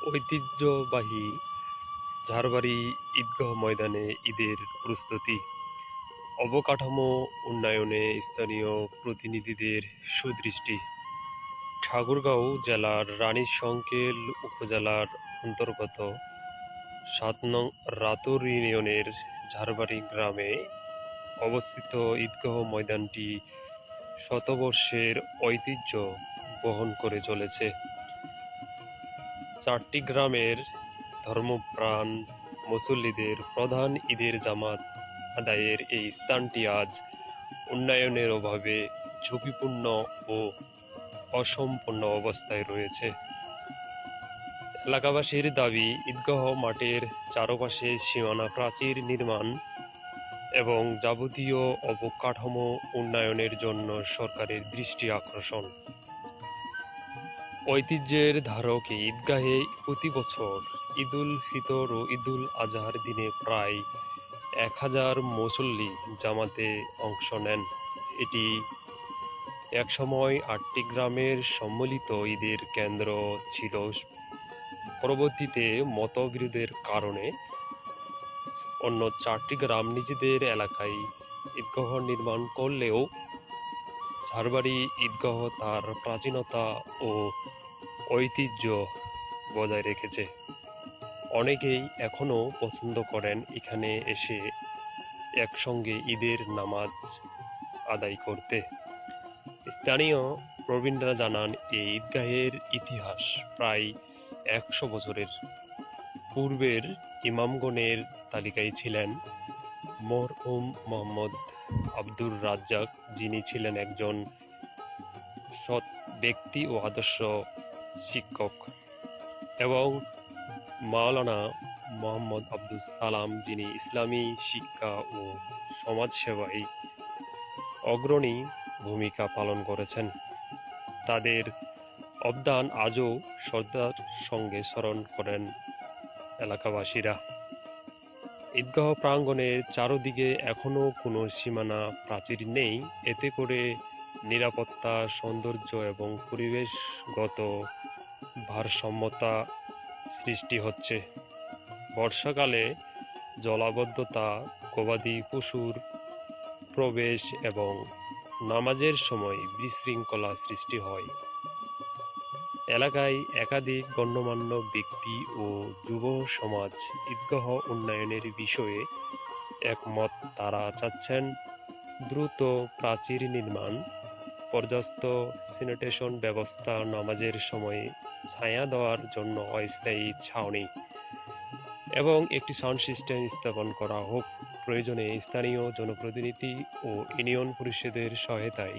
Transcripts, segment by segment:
ঐতিহ্যবাহী ঝাড়বাড়ি ঈদগাহ ময়দানে ঈদের প্রস্তুতি, অবকাঠামো উন্নয়নে স্থানীয় প্রতিনিধিদের সুদৃষ্টি। ঠাকুরগাঁও জেলার রানীশংকেল উপজেলার অন্তর্গত ৭ নং রাতুর ইউনিয়নের ঝাড়বাড়ি গ্রামে অবস্থিত ঈদগাহ ময়দানটি শতবর্ষের ঐতিহ্য বহন করে চলেছে। ৪টি গ্রামের ধর্মপ্রাণ মুসল্লিদের প্রধান ঈদের জামাত আদায়ের এই স্থানটি আজ উন্নয়নের অভাবে ঝুঁকিপূর্ণ ও অসম্পূর্ণ অবস্থায় রয়েছে। এলাকাবাসীর দাবি, ঈদগাহ মাঠের চারপাশে সীমানা প্রাচীর নির্মাণ এবং যাবতীয় অবকাঠামো উন্নয়নের জন্য সরকারের দৃষ্টি আকর্ষণ। ঐতিহ্যের ধারক এই ঈদগাহে প্রতি বছর ঈদুল ফিতর ও ঈদুল আজহার দিনে প্রায় ১,০০০ মুসল্লি জামাতে অংশ নেন। এটি একসময় ৮টি গ্রামের সম্মিলিত ঈদের কেন্দ্র ছিল। পরবর্তীতে মতবিরোধের কারণে অন্য ৪টি গ্রাম নিজেদের এলাকায় ঈদগাহ নির্মাণ করলেও ঝাড়বাড়ি ঈদগাহ তার প্রাচীনতা ও ঐতিহ্য বজায় রেখেছে। অনেকেই এখনো পছন্দ করেন এখানে এসে একসঙ্গে ঈদের নামাজ আদায় করতে। স্থানীয় প্রবীণরা জানান, এই ঈদগাহের ইতিহাস প্রায় ১০০ বছরের। পূর্বের ইমামগণের তালিকায় ছিলেন মরহুম মোহাম্মদ আব্দুর রাজ্জাক, যিনি ছিলেন একজন সৎ ব্যক্তি ও আদর্শ শিক্ষক, এবং মাওলানা মোহাম্মদ আব্দুল সালাম, যিনি ইসলামী শিক্ষা ও সমাজসেবায় অগ্রণী ভূমিকা পালন করেছেন। তাদের অবদান আজও শ্রদ্ধার সঙ্গে স্মরণ করেন এলাকাবাসীরা। ঈদগাহ প্রাঙ্গণের চারদিকে এখনো কোনো সীমানা প্রাচীর নেই। এতে করে নিরাপত্তা, সৌন্দর্য এবং পরিবেশগত ভারসাম্যতা সৃষ্টি হচ্ছে। বর্ষাকালে জলাবদ্ধতা, গবাদি পশুর প্রবেশ এবং নামাজের সময় বিশৃঙ্খলা সৃষ্টি হয়। এলাকায় একাধিক গণ্যমান্য ব্যক্তি ও যুব সমাজ ঈদগাহ উন্নয়নের বিষয়ে একমত। তারা চাচ্ছেন দ্রুত প্রাচীর নির্মাণ, পর্যাপ্ত স্যানিটেশন ব্যবস্থা, নামাজের সময় ছায়া দেওয়ার জন্য অস্থায়ী ছাউনি এবং একটি সাউন্ড সিস্টেম স্থাপন করা হোক। প্রয়োজনে স্থানীয় জনপ্রতিনিধি ও ইউনিয়ন পরিষদের সহায়তায়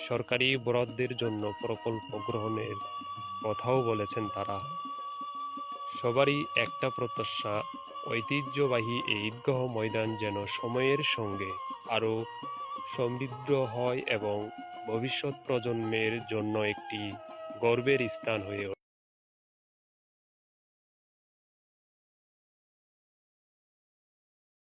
সরকারি বরাদ্দের জন্য প্রকল্প গ্রহণের কথাও বলেছেন তারা। সবারই একটা প্রত্যাশা, ঐতিহ্যবাহী এই ঈদগাহ ময়দান যেন সময়ের সঙ্গে আরও সমৃদ্ধ হয় এবং ভবিষ্যৎ প্রজন্মের জন্য একটি গর্বের স্থান হয়ে ওঠে।